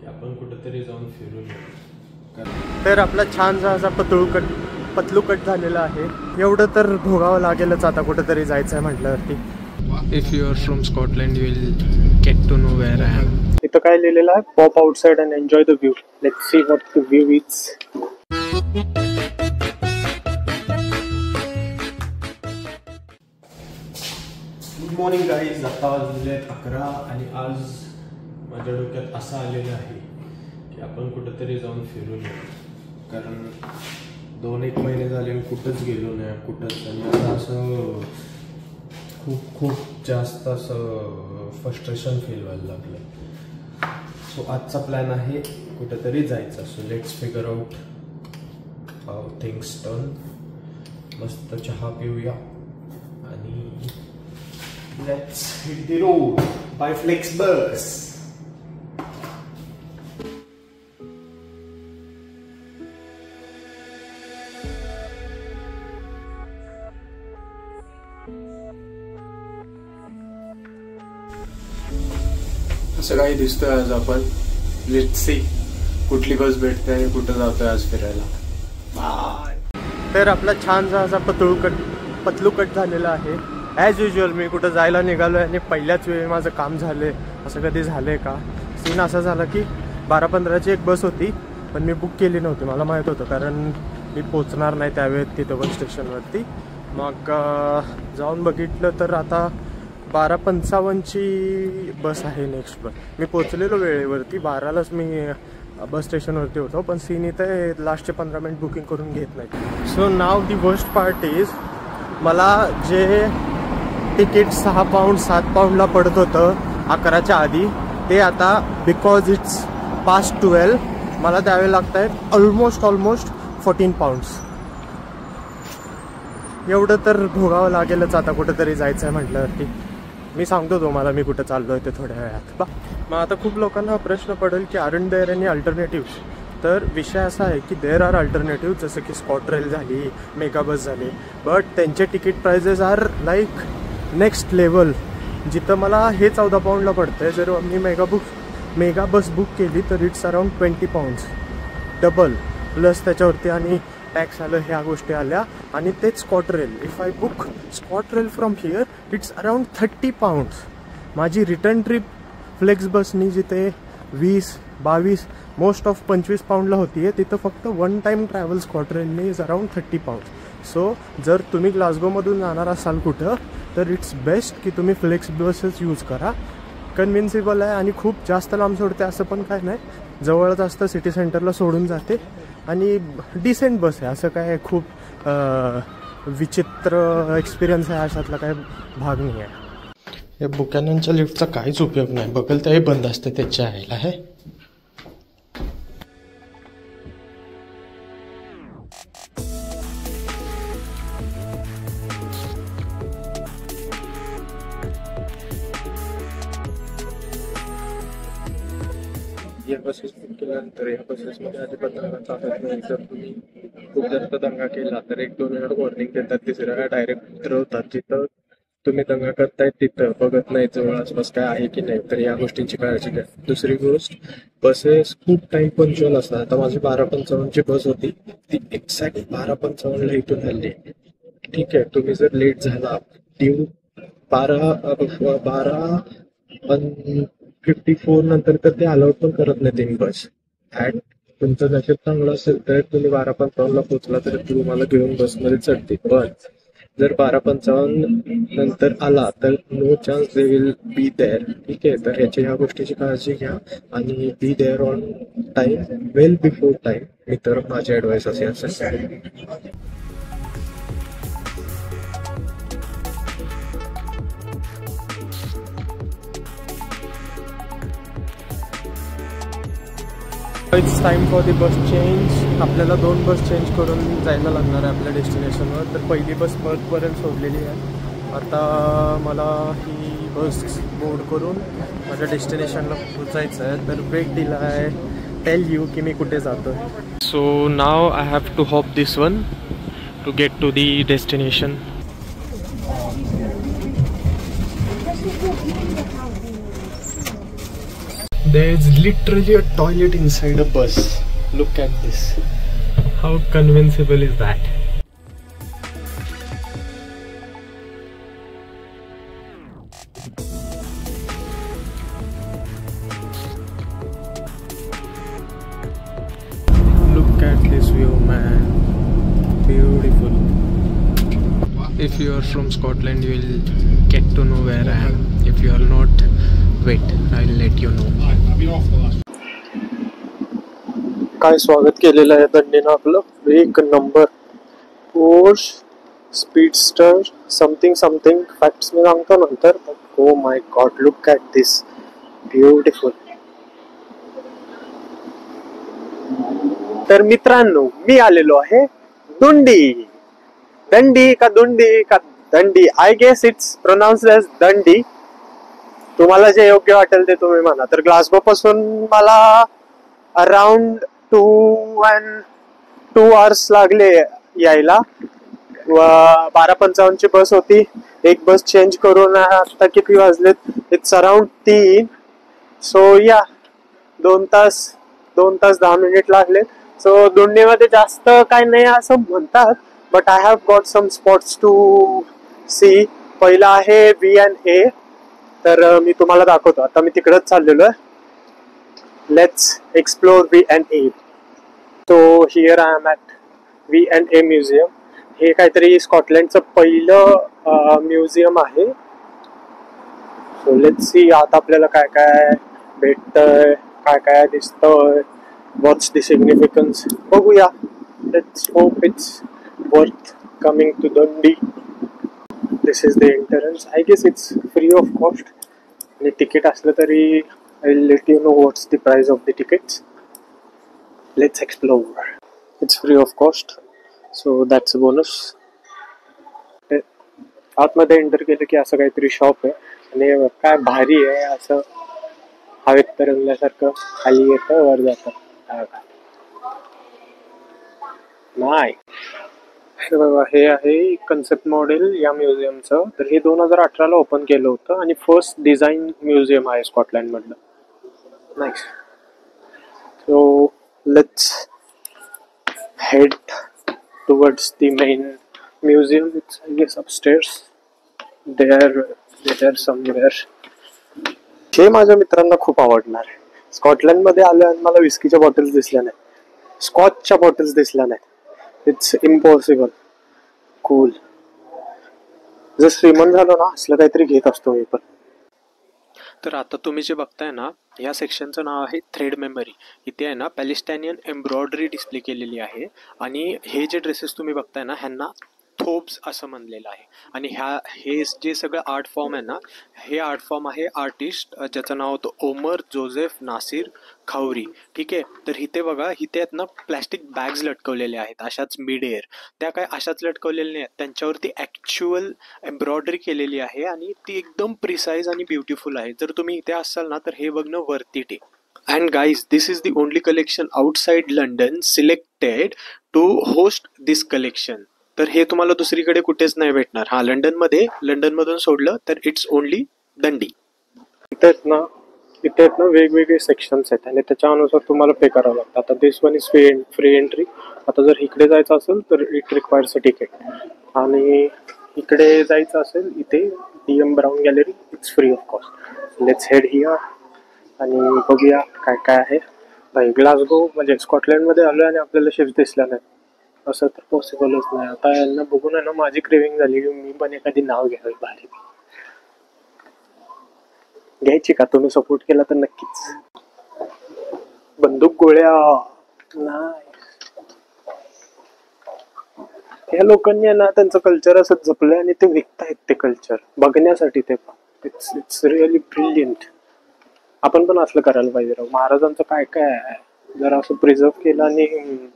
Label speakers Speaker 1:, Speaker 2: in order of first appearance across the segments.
Speaker 1: आपण कुठेतरी जाऊन फिरून येऊ.
Speaker 2: तर आपला छानसा असा पतलू कट झालेला आहे. एवढं तर भोगावं लागेलच आता कुठेतरी जायचं आहे म्हटल्यावरती.
Speaker 1: If you are from Scotland you will get to know where I am.
Speaker 2: इथं काय लिहिलेलं आहे, pop outside and enjoy the view. Let's see what the view is. Good morning guys. आता वाजले 11 आणि आज माझ्या डोक्यात असं आलेलं आहे की आपण कुठेतरी जाऊन फिरून येऊ. कारण 2-1 महिने झाले मी कुठंच गेलो नाही, कुठंच. आणि आता असं खूप जास्त असं फ्रस्ट्रेशन फील व्हायला लागलं. सो आजचा प्लॅन आहे कुठेतरी जायचा. So let's figure out how things turn. मस्त चहा पिऊया आणि let's hit the road by flex bus. असं काही दिसतोय आज आपण. लेट्स सी कुठली बस भेटते आणि कुठं जातोय आज फिरायला. तर आपला छानसा असा पतलू कट झालेला आहे. ॲज युजल मी कुठं जायला निघालो आणि पहिल्याच वेळी माझं काम झालं. असं कधी झालं आहे का? सीन असा झाला की 12:15ची एक बस होती, पण मी बुक केली नव्हती. मला माहीत होतं कारण मी पोचणार नाही त्यावेळेत तिथं बस स्टेशनवरती. मग जाऊन बघितलं तर आता 12:55ची बस आहे नेक्स्ट बस. मी पोचलेलो वेळेवरती, 12लाच मी बस स्टेशनवरती होतो. पण सीन इथं लास्टचे 15 मिनिट बुकिंग करून घेत नाही. So now the worst part is, मला जे तिकीट 6 पाऊंड 7 पाऊंडला पडत होतं 11च्या आधी, ते आता बिकॉज इट्स पास्ट 12 मला द्यावे लागत आहेत ऑलमोस्ट 14 पाऊंड्स. एवढं तर भोगावं लागेलच आता कुठेतरी जायचं आहे म्हटल्यावरती. मी सांगतो तुम्हाला मी कुठं चाललो आहे ते थोड्या वेळात. मग आता खूप लोकांना प्रश्न पडेल की आरंट देअर एनी अल्टरनेटिव्स. तर विषय असा आहे की देअर आर अल्टरनेटिव्ह, जसं की स्कॉटरेल झाली, मेगा बस झाली. बट त्यांचे ticket prices are like next level. जिथं मला हे 14 पाऊंडला पडतं आहे, जर मी मेगा बस बुक केली तर it's around 20 pounds double. Plus त्याच्यावरती आणि टॅक्स आलं, ह्या गोष्टी आल्या. आणि तेच ScotRail, if I book ScotRail from here it's around 30 pounds. माझी रिटर्न ट्रिप फ्लेक्स बसनी जिथे 20-22 मोस्ट ऑफ 25 पाऊंडला होती आहे, तिथं फक्त 1 टाईम ट्रॅव्हल स्कॉटरेलने इज अराउंड 30 पाऊंड्स. सो जर तुम्ही ग्लासगोमधून जाणार असाल कुठं, तर इट्स बेस्ट की तुम्ही फ्लेक्स बसेस यूज करा. कन्व्हिन्सिबल आहे आणि खूप जास्त लांब सोडते असं पण काय नाही. जवळच असतं, सिटी सेंटरला सोडून जाते आणि डिसेंट बस आहे. असं काय खूप विचित्र एक्सपिरियन्स आहे अशातला काय भाग नाही आहे. या बुकॅननच्या लिफ्टचा काहीच उपयोग नाही. बघेल त्याही बंद असते त्याच्या आईला आहे. या बसेस बुक केल्यानंतर या बसेसमध्ये अजिबात दंगा चालत नाही. जर तुम्ही खूप जास्त दंगा केला तर 1-2 वेळा वॉर्निंग देतात, तिसऱ्या वेळा डायरेक्ट उतरवतात. जिथं तुम्ही दंगा करताय तिथं बघत नाही जवळ आसपास काय आहे की नाही. तर या गोष्टींची काळजी घ्या. दुसरी गोष्ट, बसेस खूप टाईम पंक्च्युअल असतात. आता माझी 12:55ची बस होती, ती एक्झॅक्ट 12:55ला इथून हल्ली. ठीक आहे, तुम्ही जर लेट झाला 12:54 नंतर तर ते अलाउड पण करत नाही त्यांनी बस. तुमचं नशीब चांगलं असेल तर तुम्ही 12:55ला पोहोचला तर तुम्हाला घेऊन बसमध्ये चढते. पण जर 12:55 नंतर आला तर no chance they will be there. ठीक आहे, तर ह्या गोष्टीची काळजी घ्या आणि be there on time, well before time. मी तर माझी ॲडवाईस असे असेल. It's time for the bus change. आपल्याला 2 बस चेंज करून जायला लागणार आहे आपल्या डेस्टिनेशनवर. तर पहिली बस पर्थपर्यंत सोडलेली आहे. आता मला ही बस बोर्ड करून माझ्या डेस्टिनेशनला पोचायचं आहे. तर ब्रेक दिला आहे, टेल यू की मी कुठे जातो आहे. So now I have to hop this one to get to the destination. There's literally a toilet inside a bus. Look at this. How convincible is that? Look at this view, man. Beautiful.
Speaker 1: If you are from Scotland, you will get to know where I am. If you are not, wait, I'll let you know.
Speaker 2: काय स्वागत केलेलं आहे दंडीनं आपलं. एक number Porsche speedster something something facts मी सांगतो नंतर. Oh my God, look at this beautiful. तर मित्रांनो, मी आलेलो आहे दुंडी. दंडी का दुंडी का दंडी, आय गेस इट्स प्रोनाउन्स्ड एज दंडी. तुम्हाला जे योग्य वाटेल ते तुम्ही म्हणा. तर ग्लासगो पासून मला अराउंड 2 hours लागले यायला. 12:55 ची बस होती. एक बस चेंज करून आता किती वाजलेत, इट्स अराउंड 3. सो या 2 तास 10 मिनिट लागले. सो दुंडीमध्ये जास्त काय नाही असं म्हणतात, but I have got some spots to see. पहिला आहे V&A. तर मी तुम्हाला दाखवतो. आता मी तिकडेच चाललेलो आहे. Let's explore V&A. So here I am at V&A museum. हे काहीतरी स्कॉटलँडचं पहिलं म्युझियम आहे. सो लेट्स सी आता आपल्याला काय काय भेटतंय, काय काय दिसतंय, व्हॉट्स द सिग्निफिकन्स बघूया. Let's hope it's worth coming to Dundee. This is the entrance. I guess it's free of cost. आणि तिकीट असलं तरी I will let you know what's the price of the tickets. Let's explore. It's free of cost, so that's a bonus. आतमध्ये enter केलं की असं काहीतरी shop आहे. आणि काय भारी आहे, असं हवेत तरंगल्यासारखं खाली येतं वर जातं. नाही बघा, हे आहे कन्सेप्ट मॉडेल या म्युझियमचं. तर हे 2018 ओपन केलं होतं आणि फर्स्ट डिझाईन म्युझियम आहे स्कॉटलँड मधलं. Nice. So let's head towards the main museum. It's I guess upstairs. There somewhere. हे माझ्या मित्रांना खूप आवडणार आहे. स्कॉटलँडमध्ये आलं आणि मला विस्कीच्या बॉटल्स दिसल्या नाही, स्कॉचच्या बॉटल्स दिसल्या नाही. It's impossible. कूल. जर श्रीमंत झालो ना, असलं काहीतरी घेत असतो मी पण.
Speaker 1: तर आता तुम्ही जे बघताय ना, या सेक्शनचं नाव आहे थ्रेड मेमरी. इथे आहे ना पॅलेस्टायनियन एम्ब्रॉयडरी डिस्प्ले केलेली आहे. आणि हे जे ड्रेसेस तुम्ही बघताय ना, ह्यांना थोब्स असं म्हणलेलं आहे. आणि हे जे सगळं आर्ट फॉर्म आहे ना, हे आर्ट फॉर्म आहे आर्टिस्ट ज्याचं नाव होतं ओमर जोसेफ नासिर खौरी. ठीक आहे. तर इथे बघा, इथे आहेत ना प्लॅस्टिक बॅग्स लटकवलेल्या आहेत अशाच मिड एअर. त्या काय अशाच लटकवलेल्या नाही आहेत, त्यांच्यावरती ॲक्च्युअल एम्ब्रॉयडरी केलेली आहे आणि ती एकदम प्रिसाईज आणि ब्युटिफुल आहे. जर तुम्ही इथे असाल ना, तर हे बघणं वर्थ इट आहे. And guys, this is the only collection outside London selected to host this collection. तर हे तुम्हाला दुसरीकडे कुठेच नाही भेटणार. हा लंडनमधून सोडलं तर इट्स ओनली दंडी.
Speaker 2: इथे आहेत ना वेगवेगळे सेक्शन्स आहेत आणि त्याच्यानुसार तुम्हाला पे करावं लागतं. आता दिस वन इज फ्री एंट्री. आता जर इकडे जायचं असेल तर इट रिक्वायर्स अ तिकीट. आणि इकडे जायचं असेल इथे DM brown gallery, it's free of cost. Let's head here आणि बघूया काय काय आहे. भाई ग्लासगो म्हणजे स्कॉटलँडमध्ये आलो आणि आपल्याला शिप्स दिसल्या नाही, असं तर पॉसिबलच नाही. आता यांना बघून आहे ना माझी क्रेविंग झाली की मी पण एखादी नाव घ्यावी भारी. घ्यायची का? तुम्ही सपोर्ट केला तर नक्कीच. बंदूक गोळ्या नाही. या लोकांनी ना त्यांचं कल्चर असं जपलंय आणि ते विकतायत ते कल्चर बघण्यासाठी. ते पण इट्स रिअली ब्रिलियंट. आपण पण असलं करायला पाहिजे राव. महाराजांचं काय काय आहे, जर असं प्रिझर्व केलं आणि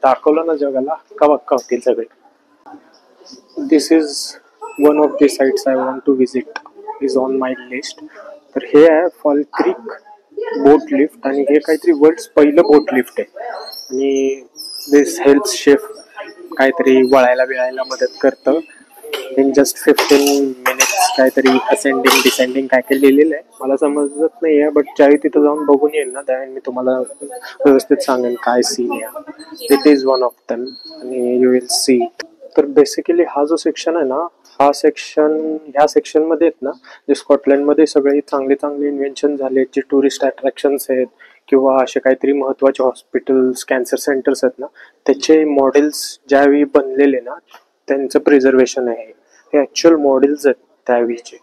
Speaker 2: दाखवलं ना जगाला, का बक्का होतील सगळे. This is one of the sites I want to visit, is on my list. तर हे आहे फॉल क्रीक बोट लिफ्ट आणि हे काहीतरी वर्ल्डच पहिलं बोट लिफ्ट आहे. आणि दिस हेल्प्स शेफ काहीतरी वळायला बिळायला मदत करतं. इन जस्ट 15 मिनिट्स काहीतरी असेंडिंग डिसेंडिंग काय काय लिहिलेलं आहे मला समजत नाही आहे, बट ज्यावेळी तिथं जाऊन बघून येईल ना त्यावेळी मी तुम्हाला व्यवस्थित सांगेन काय सीन आहे. It is one of them आणि यू विल सी. तर बेसिकली हा जो सेक्शन आहे ना, ह्या सेक्शनमध्ये आहेत ना, जे स्कॉटलंडमध्ये सगळे चांगले चांगले इन्व्हेन्शन झाले, जे टुरिस्ट अट्रॅक्शन्स आहेत किंवा असे काहीतरी महत्त्वाचे हॉस्पिटल्स, कॅन्सर सेंटर्स आहेत ना, त्याचे मॉडेल्स ज्यावेळी बनलेले ना त्यांचं प्रिझर्वेशन आहे. हे ॲक्च्युअल मॉडेल्स आहेत त्यावेळीचे.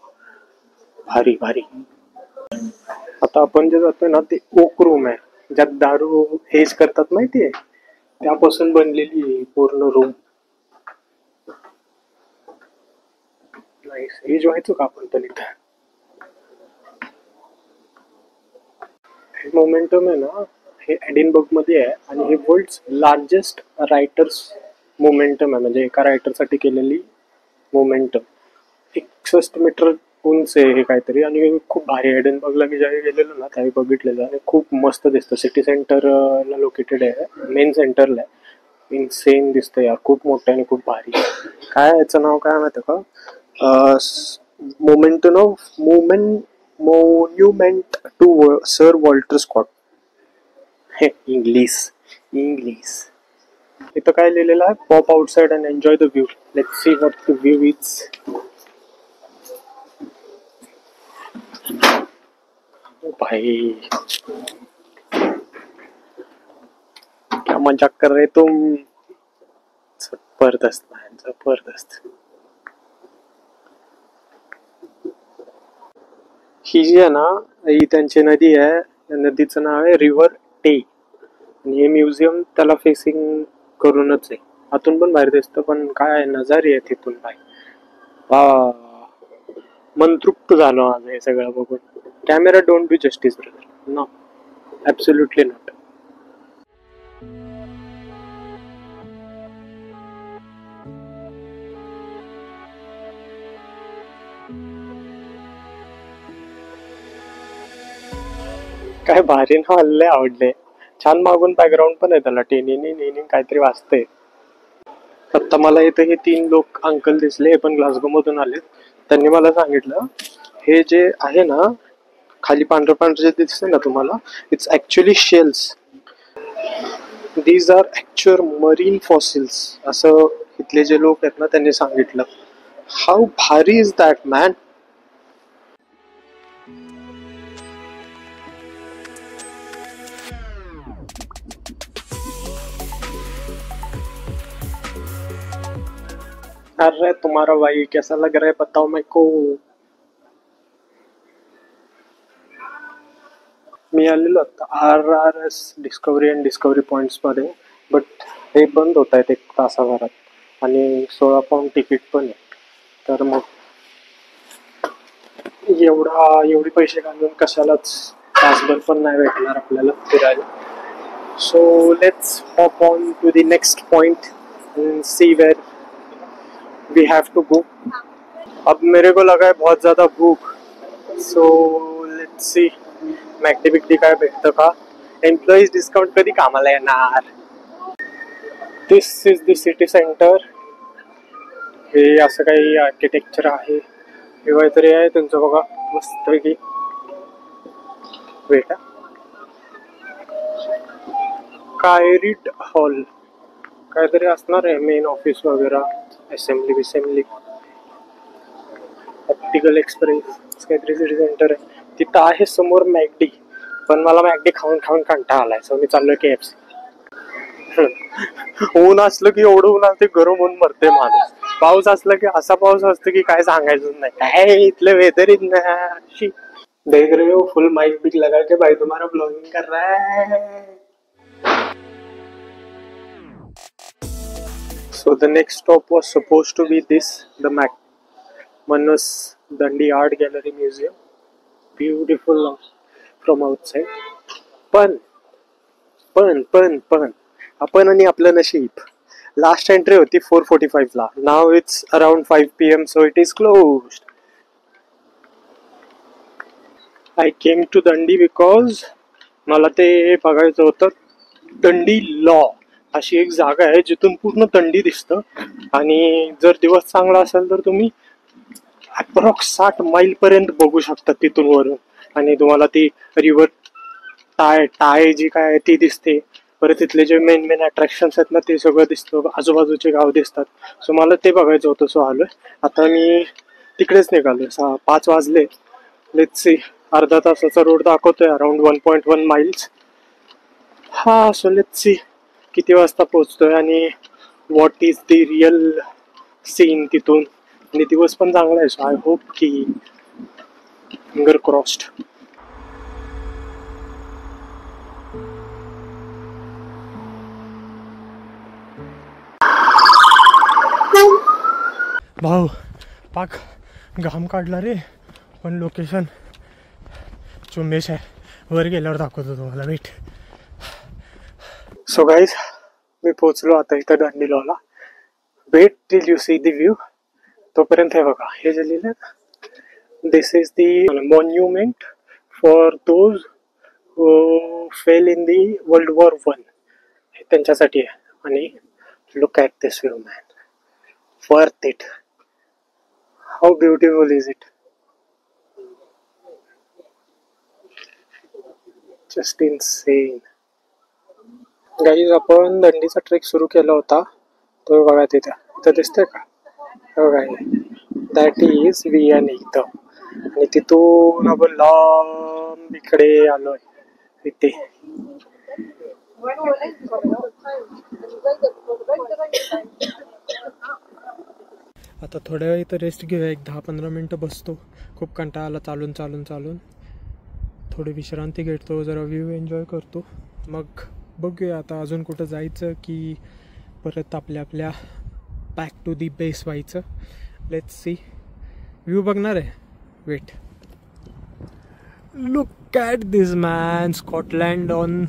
Speaker 2: भारी भारी. आता आपण जे जातोय ना ते ओक रूम आहे, ज्यात दारू एज करतात माहितीये, त्यापासून बनलेली पूर्ण रूम. नाईस. एज व्हायचो का आपण पण इथं. हे मोमेंटम आहे ना, हे एडिनबर्ग मध्ये आहे आणि हे वर्ल्ड्स लार्जेस्ट रायटर्स मोमेंटम आहे, म्हणजे एका रायटरसाठी केलेली मोमेंटम. 61 मीटर उंच आहे हे काहीतरी आणि खूप भारी. एडिनबर्गला मी ज्यावेळी गेलेलो ना त्यावेळी बघितलेलं आणि खूप मस्त दिसतं. सिटी सेंटरला लोकेटेड आहे, मेन सेंटरला आहे. इन्सेन दिसतं यार, खूप मोठं आणि खूप भारी. काय याचं नाव काय माहिती का, monument to sir Walter Scott. हे इंग्लिश. इथं काय लिहिलेलं आहे, pop outside and enjoy the view. Let's see what the view is. भाई क्या मजाक कर रहे तुम. जबरदस्त man, जबरदस्त. ही जी आहे ना, ही त्यांची नदी आहे. नदीचं नाव आहे रिव्हर टे आणि हे म्युझियम त्याला फेसिंग करूनच आहे. आतून पण बाहेर दिसतं, पण काय नजारी आहे तिथून. बाय वा, मंतृप्त झालं माझं हे सगळं बघून. Camera don't do justice brother, no, absolutely not. काय भारी ना, हल्ले आवडले. छान मागून बॅकग्राऊंड पण आहे त्याला, टेनिनी काहीतरी वाजतंय. आता मला इथे हे 3 लोक अंकल दिसले, हे पण ग्लासगो मधून आले. त्यांनी मला सांगितलं हे जे आहे ना खाली पांढरं पांढरं जे दिसते ना तुम्हाला, it's actually shells. These are actual marine fossils, असं इथले जे लोक आहेत ना त्यांनी सांगितलं. हाऊ भारी इज दॅट मॅन. अरे तुम्हारा भाई कैसा लग रहा है बताओ मेरे को. मी आलेलो आता RRS discovery and discovery points मध्ये, बट हे बंद होत आहेत 1 तासाभरात आणि 16 पाऊंड तिकीट पण आहे. तर मग एवढे पैसे घालून कशालाच तासभर पण नाही भेटणार आपल्याला फिरायला. So let's hop on to the next point and see where we have to go. अब मेरे को लगा है बहुत ज़्यादा भूख, सो लेट्स सी मॅकडी बिकडी काय भेटतं का. एम्प्लॉईज डिस्काउंट कधी कामाला येणार. This is the city centre. हे असं काही आर्किटेक्चर आहे, हे काहीतरी आहे त्यांचं बघा मस्त की. वेट, कायरीट हॉल काहीतरी असणार आहे, मेन ऑफिस वगैरे, असेंब्ली. ऑप्टिकल एक्सप्रेस काहीतरी सिटी सेंटर आहे. तिथं आहे समोर मॅकडी, पण मला मॅकडी खाऊन कंटाळा आलाय, सो मी चाललोय KFC. ऊन असलं की एवढं ऊन असते, गरम होऊन मरते माणूस. पाऊस असला की असा पाऊस असतो की काय सांगायचं नाही. काय इथलं वेदर इतना. देख रहे हो, फुल माइक बिक लगा के भाई तुम्हारा ब्लॉगिंग कर रहा है. So the next stop was supposed to be this, the Manus Dandi Art Gallery Museum. Beautiful from outside. पण आपण आणि आपलं नशीब. लास्ट एंट्री होती 4:45 ला. नाव it's around 5 PM, so it is closed. I came to Dundee because मला ते बघायचं होतं, दंडी लॉ. अशी एक जागा आहे जिथून पूर्ण दंडी दिसतं. आणि जर दिवस चांगला असेल तर तुम्ही अप्रॉक्स 60 मैल पर्यंत बघू शकता तिथून वरून. आणि तुम्हाला ती रिव्हर टाय जी काय आहे ती दिसते. परत तिथले जे मेन अट्रॅक्शन्स आहेत ना ते सगळं दिसतं. आजूबाजूचे गाव दिसतात. सो मला ते बघायचं होतं. सो आलोय आता मी तिकडेच निघालोय. 5 वाजले. Let's see. अर्धा तासाचा रोड दाखवतोय. Around 1.1 miles. हा, सो लेट्स सी किती वाजता पोहोचतोय आणि what is the real scene तिथून. आणि दिवस पण चांगला आहे. सो आय होप की फिंगर क्रॉस्ड. भाऊ पाक घाम काढला रे. पण लोकेशन चुम्मेश आहे. वर गेल्यावर दाखवतो तुम्हाला. वेट. सो गाईज मी पोचलो आता इथं दांडीलाला. Wait till you see the view. तोपर्यंत हे बघा हे जे लिहिलं ना, this is the monument for those who fell in the World War 1. हे त्यांच्यासाठी आहे. आणि look at this view man. Worth it. How beautiful is it. Just insane. Guys आपण दंडीचा ट्रेक सुरू केला होता. तो बघा तिथं दिसतंय का. बघा दॅट इज वियानी इथं. आणि तिथून आपण लांब इकडे आलोय इथे. आता थोड्या वेळ इथं रेस्ट घेऊया. एक 10-15 मिनटं बसतो. खूप कंटाळा आला चालून. थोडी विश्रांती घेतो. जरा व्ह्यू एन्जॉय करतो. मग बघूया आता अजून कुठं जायचं की परत आपल्या बॅक टू दी बेस व्हायचं. Let's see. व्ह्यू बघणार आहे. Wait. Look at this man. Scotland on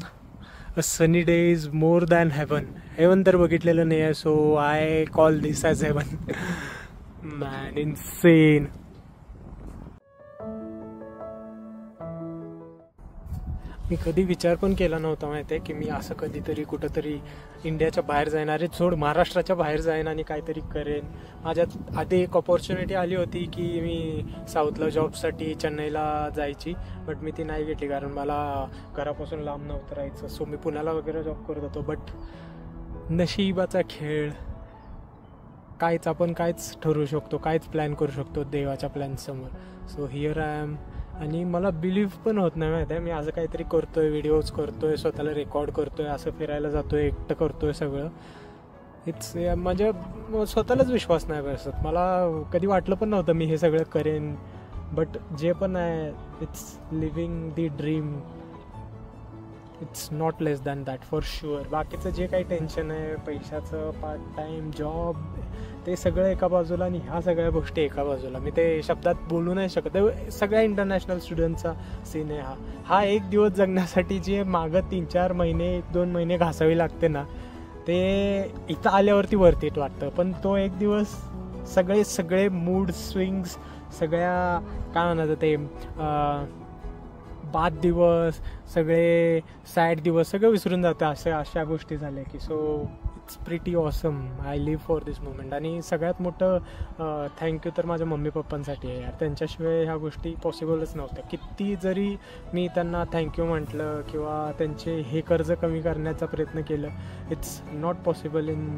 Speaker 2: a sunny day is more than heaven. Heaven तर बघितलेलं नाही आहे. So I call this as heaven. Man insane. मी कधी विचार पण केला नव्हता माहिती आहे की मी असं कधीतरी कुठंतरी इंडियाच्या बाहेर जाणार आहे. सोड महाराष्ट्राच्या बाहेर जाईन आणि काहीतरी करेन. माझ्यात आधी एक ऑपॉर्च्युनिटी आली होती की मी साऊथला जॉबसाठी चेन्नईला जायची. बट मी ती नाही घेतली कारण मला घरापासून लांब नव्हतं राहायचं. सो मी पुण्याला वगैरे जॉब करत होतो. बट नशिबाचा खेळ. आपण काहीच ठरवू शकतो. काहीच प्लॅन करू शकतो देवाच्या प्लॅनसमोर. So here I am. आणि मला बिलीव्ह पण होत नाही माहिती आहे. मी असं काहीतरी करतोय. व्हिडिओज करतोय. स्वतःला रेकॉर्ड करतोय. असं फिरायला जातोय. एकटं करतोय सगळं. इट्स म्हणजे स्वतःलाच विश्वास नाही बसत. मला कधी वाटलं पण नव्हतं मी हे सगळं करेन. बट जे पण आहे it's living the dream. It's not less than that for sure. बाकीचं जे काही टेन्शन आहे पैशाचं, पार्ट टाईम जॉब, ते सगळं एका बाजूला आणि ह्या सगळ्या गोष्टी एका बाजूला. मी ते शब्दात बोलू नाही शकत. सगळ्या इंटरनॅशनल स्टुडंटचा सीन आहे हा. एक दिवस जगण्यासाठी जे मागं 3-4 महिने 1-2 महिने घासावी लागते ना, ते इथं आल्यावरती वरती वाटतं. पण तो एक दिवस सगळे मूड स्विंग्स, सगळ्या काय म्हणायचं ते बाद दिवस, सगळे सॅड दिवस सगळं विसरून जातं. अशा गोष्टी झाल्या की so it's pretty awesome. I live for this moment. आणि सगळ्यात मोठं थँक्यू तर माझ्या मम्मी पप्पांसाठी आहे यार. त्यांच्याशिवाय ह्या गोष्टी पॉसिबलच नव्हत्या. किती जरी मी त्यांना थँक्यू म्हटलं किंवा त्यांचे हे कर्ज कमी करण्याचा प्रयत्न केलं, इट्स नॉट पॉसिबल इन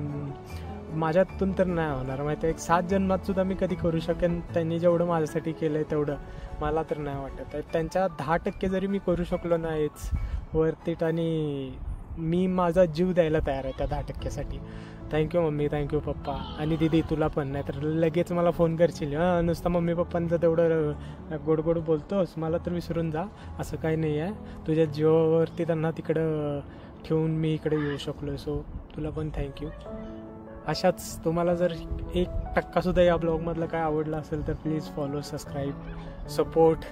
Speaker 2: माझ्यातून तर नाही होणार माहिती आहे. 7 जन्मात सुद्धा मी कधी करू शकेन त्यांनी जेवढं माझ्यासाठी केलं आहे तेवढं मला तर नाही वाटत आहे. त्यांच्या 10% जरी मी करू शकलो नाहीच वर्थ इट. आणि मी माझा जीव द्यायला तयार आहे त्या 10%साठी. थँक्यू मम्मी, थँक्यू पप्पा. आणि दीदी तुला पण. नाही तर लगेच मला फोन करशील नुसतं मम्मी पप्पांचं तेवढं गोड बोलतोस, मला तर विसरून जा. असं काही नाही आहे. तुझ्या जीवावरती त्यांना तिकडं ठेवून मी इकडे येऊ शकलो. सो तुला पण थँक्यू. अशाच तुम्हाला जर 1%सुद्धा या ब्लॉगमधलं काय आवडलं असेल तर प्लीज फॉलो, सबस्क्राईब, सपोर्ट.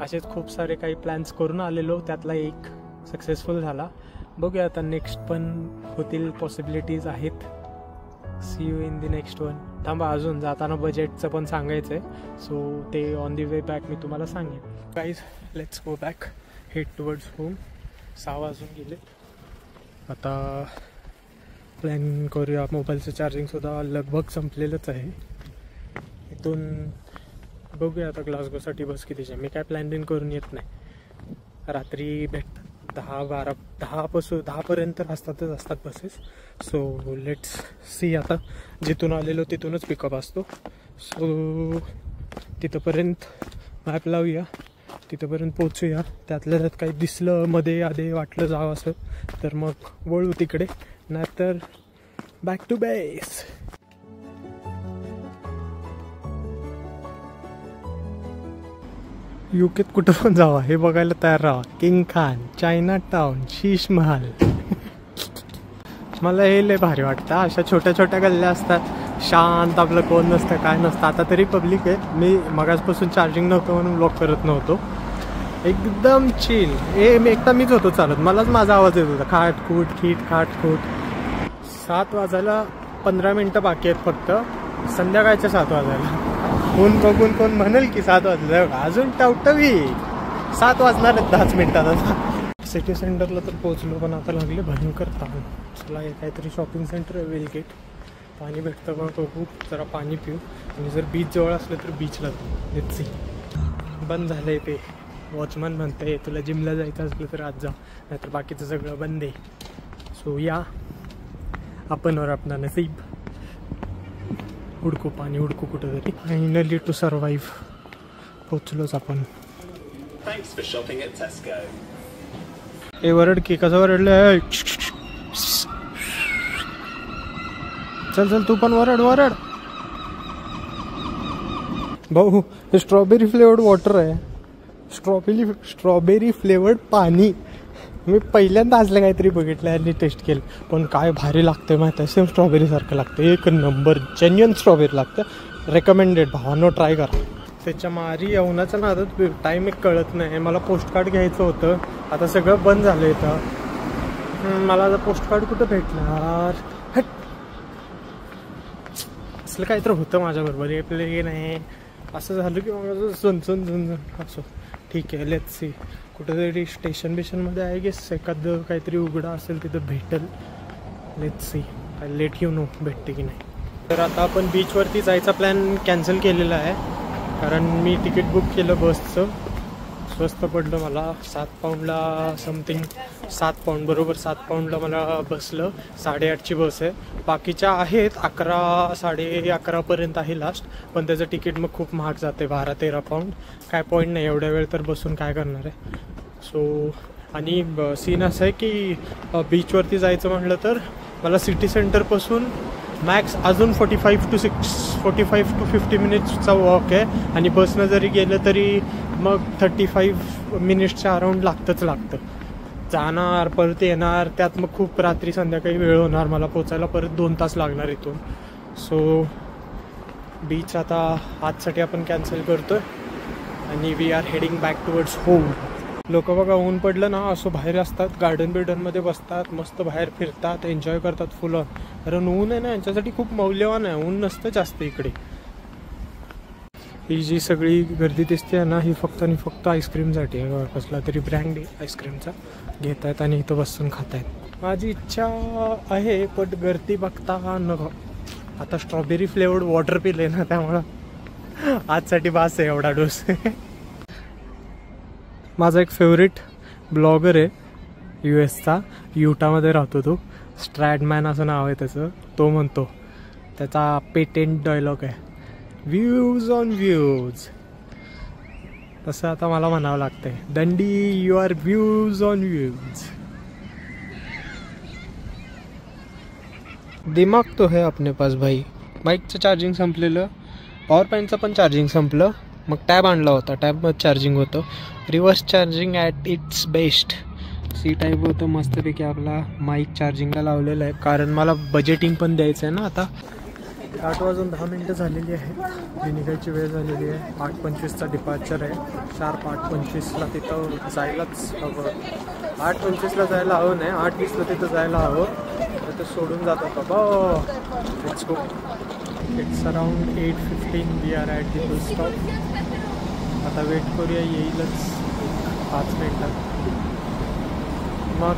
Speaker 2: असेच खूप सारे काही प्लॅन्स करून आलेलो. त्यातला एक सक्सेसफुल झाला. बघूया आता नेक्स्ट पण होतील पॉसिबिलिटीज आहेत. See you in the next one. थांबा अजून जाताना बजेटचं पण सांगायचं आहे. सो ते ऑन दी वे बॅक मी तुम्हाला सांगेन. Guys let's go back. Head towards home. 6 वाजून गेले. आता प्लॅन करूया. मोबाईलचं चार्जिंगसुद्धा लगभग संपलेलंच आहे. इथून बघूया आता ग्लासगोसाठी बस कितीची आहे. मी काय प्लॅनिंग करून येत नाही. रात्री भेटतात 10-12 असतातच असतात बसेस. So let's C. आता जिथून आलेलो तिथूनच पिकअप असतो. सो तिथंपर्यंत मॅप लावूया, तिथंपर्यंत पोचूया. त्यातल्या त्यात काही दिसलं मध्ये आधे वाटलं जावं असं तर मग वळू तिकडे, नाहीतर बॅक टू बेस. युकेत कुठं पण जावा हे बघायला तयार राहा. King Khan, China town, Sheesh Mahal. मला हे लय भारी वाटतं. अशा छोट्या छोट्या गल्ल्या असतात, शांत, आपलं कोण नसतं काय नसतं. आता तरी पब्लिक आहे. मी मगाचपासून चार्जिंग नव्हतं म्हणून ब्लॉक करत नव्हतो. एकदम चिल. मी एकटा मीच होतो चालत, मलाच माझा आवाज येत होता खाटखूट खीट खाटखूट. 7 वाजायला 15 मिनटं बाकी आहेत फक्त, संध्याकाळच्या 7 वाजायला. ऊन बघून कोण म्हणेल की 7 वाजले, अजून टावटवी 7 वाजणार आहेत 10 मिनिटात. आता सिटी सेंटरला तर पोहोचलो, पण आता लागले भयंकर ताण. चला हे काहीतरी शॉपिंग सेंटर आहे, वेलगेट. पाणी भेटतं का बघू, जरा पाणी पिऊ. आणि जर बीच जवळ असलं तर बीचला जाऊ. Let's see. बंद झालंय ते. वॉचमन म्हणते तुला जिमला जायचं असलं तर आज जा, नाहीतर बाकीचं सगळं बंद आहे. सो या आपण और आपला नसीब. हुडकू पाणी, हुडकू कुठं तरी. फायनली टू सर्वाईव्ह पोचलोच आपण. ए वरड की, कसं वरडलं. चल चल तू पण वरड वरड. भाऊ हे स्ट्रॉबेरी फ्लेवर्ड वॉटर आहे, स्ट्रॉबेरी फ्लेवर्ड पाणी. मी पहिल्यांदा असलं काहीतरी बघितलं आणि टेस्ट केलं, पण काय भारी लागतं माहिती आहे. सेम स्ट्रॉबेरी सारखं लागतं, एक नंबर जेन्युइन स्ट्रॉबेरी लागतं. रेकमेंडेड, भावांनो ट्राय करा. त्याच्या मारी येऊनाचा नादात टाईम एक कळत नाही. मला पोस्ट कार्ड घ्यायचं होतं, आता सगळं बंद झालं इथं. मला आता पोस्ट कार्ड कुठं भेटणार. हट, असलं काही तर होतं माझ्याबरोबर. हे प्ले नाही असं झालं की माझं झुंझुन झुंझुन. असो ठीक आहे, लेट्स सी. कुठेतरी स्टेशन बिशनमध्ये आहे गेस एखादं काहीतरी उघडं असेल तिथं भेटेल. Let's see, I late you no भेटते की नाही. तर आता आपण बीचवरती जायचा प्लॅन कॅन्सल केलेला आहे, कारण मी तिकीट बुक केलं बसचं. स्वस्त पडलं मला 7 पाऊंडला समथिंग. 7 पाऊंड बरोबर 7 पाऊंडला मला बसलं. 8:30ची बस आहे. बाकीच्या आहेत 11, 11:30पर्यंत आहे लास्ट, पण त्याचं तिकीट मग खूप महाग जाते, 12-13 पाऊंड. काय पॉईंट नाही एवढ्या वेळ तर बसून काय करणार आहे. सो आणि सीन असं आहे की बीचवरती जायचं म्हटलं तर मला सिटी सेंटरपासून मॅक्स अजून 45 to 50 मिनिट्सचा वॉक आहे. आणि बसनं जरी गेलं तरी मग 35 मिनिट्सच्या अराऊंड लागतं. जाणार परत येणार, त्यात मग खूप रात्री संध्याकाळी वेळ होणार मला पोचायला. परत 2 तास लागणार इथून. सो बीच आता आजसाठी आपण कॅन्सल करतोय आणि we are heading back towards home. लोक बघा ऊन पडलं ना असं बाहेर असतात, गार्डन बिर्डनमध्ये बसतात, मस्त बाहेर फिरतात, एन्जॉय करतात फुलं. कारण ऊन आहे ना यांच्यासाठी खूप मौल्यवान आहे. ऊन नसतं जास्त इकडे. ही जी सगळी गर्दी दिसते आहे ना, ही फक्त आणि फक्त आईस्क्रीमसाठी आहे. कसला तरी ब्रँड आहे आईस्क्रीमचा, घेत आहेत आणि इथं बसून खात आहेत. माझी इच्छा आहे पण गर्दी बघता नको. आता स्ट्रॉबेरी फ्लेवर्ड वॉटर पिले ना, त्यामुळं आजसाठी बास आहे एवढा डोस. माझा एक फेवरेट ब्लॉगर आहे US चा, युटामध्ये राहतो तो. स्ट्रॅडमॅन असं नाव आहे त्याचं. तो म्हणतो, त्याचा पेटेंट डायलॉग आहे, व्ह्यूज ऑन व्ह्यूज. तसं आता मला म्हणावं लागतंय, Dundee you are views on views. दिमाग तो है अपने पास भाई. बाईकचं चार्जिंग संपलेलं, पॉवर पॉईंटचं पण चार्जिंग संपलं. मग टॅब आणला होता, टॅबमध्ये चार्जिंग होतं. Reverse charging at its best. C type होतं मस्तपैकी. आपला माईक चार्जिंगला लावलेला आहे, कारण मला बजेटिंग पण द्यायचं आहे ना. आता 8 वाजून 10 मिनटं झालेली आहेत. निघायची वेळ झालेली आहे. 8:25चा डिपार्चर आहे. शार्प 8:25ला तिथं जायलाच हवं. 8:25ला जायला हवं नाही, 8:20ला तिथं जायला हवं. तर ते सोडून जातात बाबा. Let's go. It's around 8:15. We are at the full stop. आता वेट करूया, येईलच 5 मिनटात. मग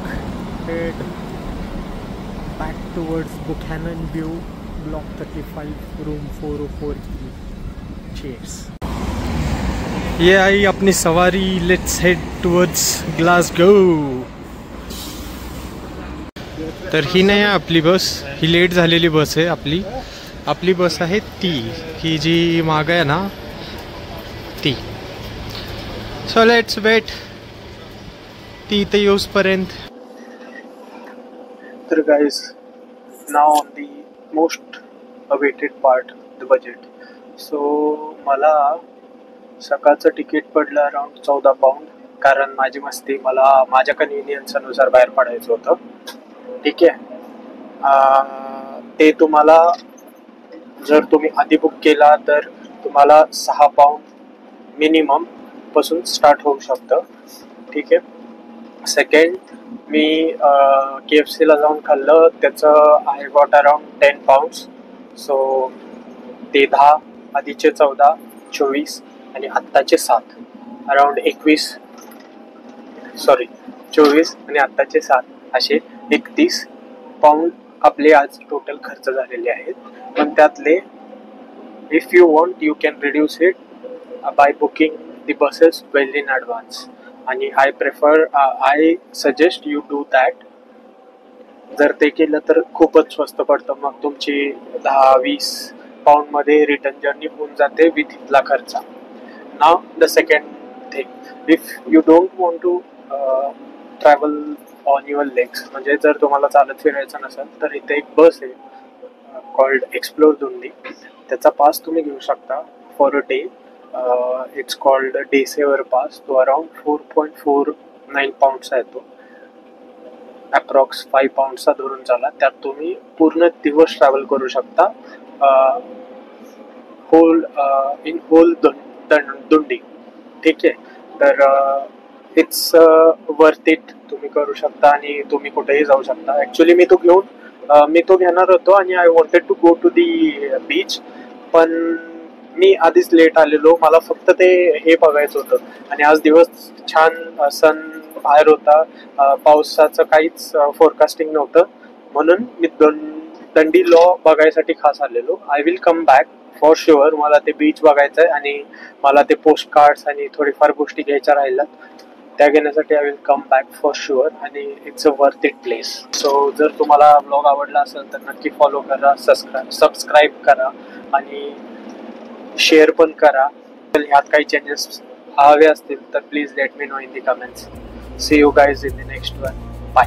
Speaker 2: back towards Buchanan View, Block 35, Room 404E. Cheers. ये आई अपनी सवारी. Let's head towards Glasgow. तर ही नाही आहे आपली बस, ही लेट झालेली बस आहे. आपली बस आहे ती, ही जी माग आहे ना ती. सो लेट्स वेट ती इथे येऊसपर्यंत. तर guys, now on the most awaited part, the budget. So मला सकाळचं तिकीट पडलं अराउंड 14 पाऊंड, कारण माझी मस्ती, मला माझ्या कन्व्हिनियन्सनुसार बाहेर पडायचं होतं. ठीक आहे. ते तुम्हाला जर तुम्ही आधी बुक केला तर तुम्हाला 6 पाऊंड मिनिमम पासून स्टार्ट होऊ शकतं. ठीक आहे. सेकंड, मी KFC ला जाऊन खाल्लं, त्याचं I got around 10 Pond's. So ते 10, आधीचे 14, 24 आणि आत्ताचे 7, अराउंड 24 आणि आत्ताचे 7 असे 31 पाऊंड आपले आज टोटल खर्च झालेले आहेत. पण त्यातले if you want you can reduce it by booking the buses well in advance. आणि I suggest you do that. जर ते केलं तर खूपच स्वस्त पडतं. मग तुमची 10-20 पाऊंडमध्ये रिटर्न जर्नी होऊन जाते विथ इथला खर्च. Now the second thing, if you don't want to travel on your legs, म्हणजे जर तुम्हाला चालत फिरायचं नसेल तर इथे एक बस आहे कॉल्ड एक्सप्लोर दुंडी. त्याचा पास तुम्ही घेऊ शकता for a day. It's called day saver pass. तो अराउंड 4.49 पाऊंडचा येतो. अप्रॉक्स 5 पाऊंडचा धरून चाला. त्यात तुम्ही पूर्ण दिवस ट्रॅव्हल करू शकता होल दुंडी. ठीक आहे. तर इट्स वर्थ इट. तुम्ही करू शकता आणि तुम्ही कुठेही जाऊ शकता. ॲक्च्युली मी तो घेणार होतो आणि I wanted to go to the beach, पण मी आधीच लेट आलेलो. मला फक्त ते हे बघायचं होतं आणि आज दिवस छान सन बाहेर होता. पावसाचं काहीच फोरकास्टिंग नव्हतं, म्हणून मी दंडी लॉ बघायसाठी खास आलेलो. I will come back for sure. मला ते बीच बघायचं आहे आणि मला ते पोस्ट कार्ड्स आणि थोडीफार गोष्टी घ्यायच्या राहिल्यात, त्या घेण्यासाठी I will come back for sure. आणि it's a worth it place. So जर तुम्हाला ब्लॉग आवडला असेल तर नक्की फॉलो करा, सबस्क्राईब करा आणि शेअर पण करा. ह्यात काही चेंजेस हवे असतील तर please let me know in the comments. See you guys in the next one. Bye.